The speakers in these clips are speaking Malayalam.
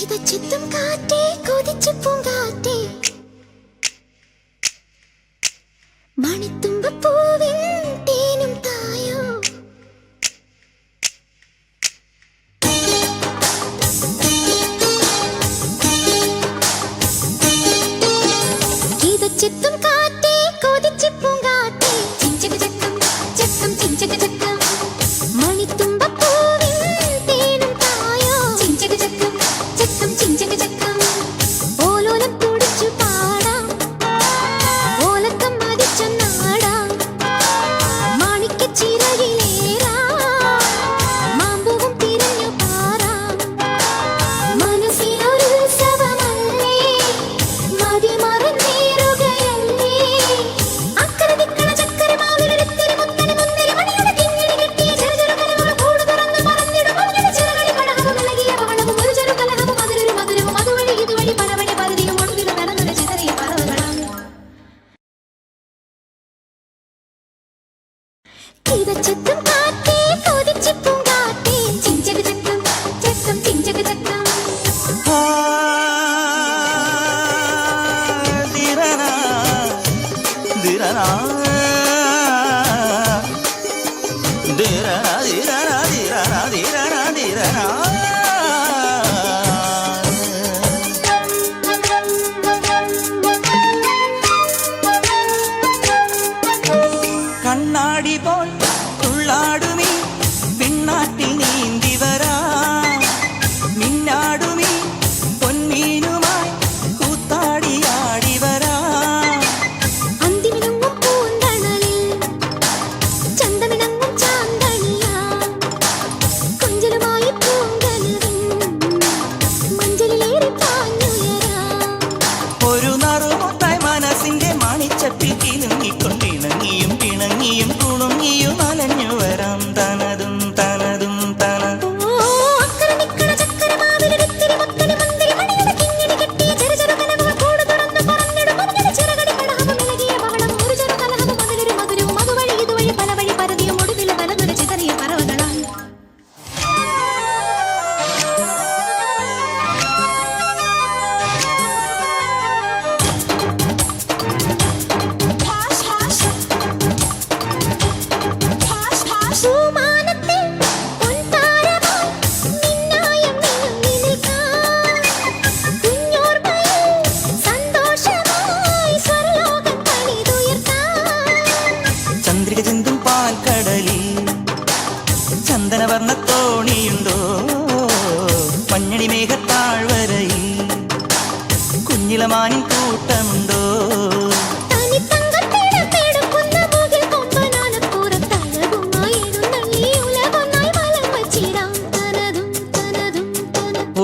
കിതച്ചെത്തും കാറ്റേ കൊതിച്ചു പൂങ്കാറ്റേ മണിത്തുമ്പപ്പൂവിൻ തേനും തായോ കിതച്ചെത്തും കാറ്റേ കൊതിച്ചു പൂങ്കാറ്റേ ചിഞ്ചക ചക്കം ചക്കം ചിഞ്ചക ചക്കം മണിത്തുമ്പപ്പൂവിൻ തേനും തായോ ചിഞ്ചക ചക്കം ചക്കം ചിഞ്ചക ചക്കം ഓലോലം തുടിച്ചു പാടാം ഓലക്കം മതിച്ചു നാടാം മാണിക്കച്ചിറകിലേറാം മാമ്പൂവും തിരഞ്ഞു പാറാം മനസ്സിനൊരുത്സവമല്ലേ മതിമറന്നേറുകയല്ലേ അക്കരെ ദിക്കണ ചക്കരമാവിലൊരിത്തിരി മുത്തരി മുന്തിരി മണിയുടെ കിങ്ങിണി കെട്ടിയ ചെറുചെറു കനവുകൾ കൂട് തുറന്ന് പറന്നിടും മഞ്ഞയുടെ ചിറകളിൽ പടഹവും ഇളകിയ പവളവും ഒരു ചെറു കലഹവും അതിലൊരു മധുരവും അതുവഴി ഇതുവഴി പലവഴി പരതിയും ഒടുവിൽ പരന്നൊരു ചിതറിയ പറവകളാം കിതച്ചെത്തും കാറ്റേ കൊതിച്ചു പൂങ്കാറ്റേ ചിഞ്ചക ചക്കം ചക്കം ചിഞ്ചക ചക്കം കണ്ണാടി പോൽ ഉള്ളാടുമീ പിന്നാട്ടിൽ നീന്തി വരാ മിന്നാടുമീ പൊന്മീനുമായി കൂത്താടിയാടി വരാ അന്തിമിനുങ്ങും പൂന്തണലിൽ ചന്തമിണങ്ങും ചാന്തണിയാ കൊഞ്ചലുമായി പൂങ്കനവിൻ മഞ്ചലിലേറി പാഞ്ഞുയരാ ഒരു നറുമുട്ടായി മനസ്സിന്റെ മണിച്ചപ്പിൽ കിലുങ്ങിക്കൊണ്ടിണങ്ങിയും പിണങ്ങിയും കുണുങ്ങിയും അലഞ്ഞു വരാം തനതും തനതും തന അക്കരെ നിക്കണ ചക്കരമാവിലൊരിത്തിരി മുത്തരി മുന്തിരി മണിയുടെ കിങ്ങിണി കെട്ടിയ ചെറുചെറു കനവുകൾ കൂട് തുറന്ന് പറന്നിടും മഞ്ഞയുടെ ചിറകളിൽ പടഹവും ഇളകിയ പവളവും ഒരു ചെറു കലഹവും അതിലൊരു മധുരവും അതുവഴി ഇതുവഴി പലവഴി പരതിയും ഒടുവിൽ പരന്നൊരു ചിതറിയ പറവകളാം പൂമാനത്തെ പൊൻതാരമായി മിന്നായം മിനുങ്ങി നിൽക്കാം കുഞ്ഞോർമ്മയിൽ സന്തോഷമായി സ്വർലോകം പണിതുയർത്താം ചന്ദ്രിക ചിന്തും പാൽക്കടലിൽ ചന്ദനവർണ്ണ തോണിയുണ്ടോ മഞ്ഞണി മേഘത്താഴ്വരയിൽ കുഞ്ഞിളമാനിൻ കൂട്ടമുണ്ടോ തനിത്തങ്കത്തിടപ്പെടുക്കുന്ന മുകിൽ കൊമ്പനാനപ്പുറത്തഴകുമായി എഴുന്നള്ളി ഉലകൊന്നായി വലം വച്ചിടാം തനതും തനതും തന ഓ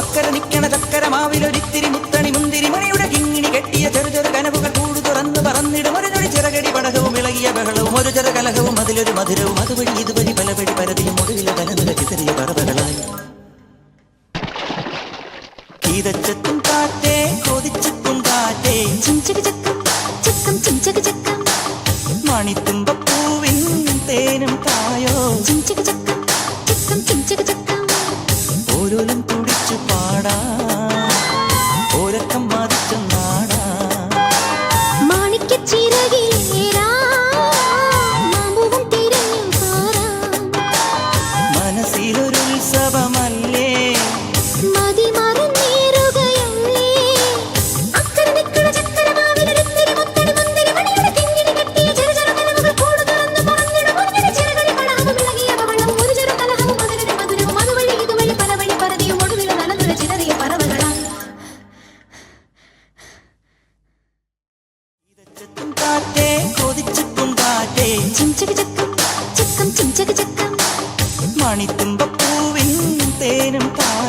അക്കരെ നിക്കണ ചക്കരമാവിലൊരിത്തിരി മുത്തണി മുന്തിരി മണിയുടെ കിങ്ങിണി കെട്ടിയ ചെറു ചെറു കനവുകൾ കൂട് തുറന്ന് പറന്നിടും ഒരു ഞൊടി ചിറകടി പടഹവും ഇളകിയ ബഹളവും ഒരു ചെറു കലഹവും അതിലൊരു മധുരവും അതുവഴി ഇതുവഴി പലവഴി പരതിയും ഒടുവിലെ കലനില ചിതറിയ പറവകളായി കിതച്ചെത്തും കാറ്റേ കൊതിച്ചെത്തും കാറ്റേ ചിഞ്ചക ചക്കം ചക്കം ചിഞ്ചക ചക്കം മണിത്തുമ്പപ്പൂവിൻ തേനും തായോ ചിഞ്ചക ചക്കം ചക്കം ചിഞ്ചക ചക്കം ഓരോലും തുടിച്ചു പാടാ ഓരക്കം വാദിച്ചു നാടാ മാണിക്കച്ചിറകിലേറാം മാമ്പൂവും തിരഞ്ഞു പാറാം മനസ്സിലൊരുത്സവമല്ലേ മതിമറന്നേറുകയല്ലേ അക്കരെ നിക്കണ ചക്കരമാവിലൊരിത്തിരി മുത്തരി മുന്തിരി മണിയുടെ കിങ്ങിണി കെട്ടിയ ചെറുചെറു കനവുകൾ കൂട് തുറന്ന് പറന്നിടും മഞ്ഞയുടെ ചിറകളിൽ പടഹവും ഇളകിയ പവളവും ഒരു ചെറു കലഹവും അതിലൊരു മധുരവും അതുവഴി ഇതുവഴി പലവഴി പരതിയും ഒടുവിൽ നനഞ്ഞൊരു ചിതറിയ പറവകളാം കിതച്ചെത്തും കാറ്റേ കൊതിച്ചെത്തും കാറ്റേ ചിഞ്ചക ചക്കം ചക്കം ചിഞ്ചക ചക്കം മണിത്തുമ്പപ്പൂവിൻ തേനും തായോ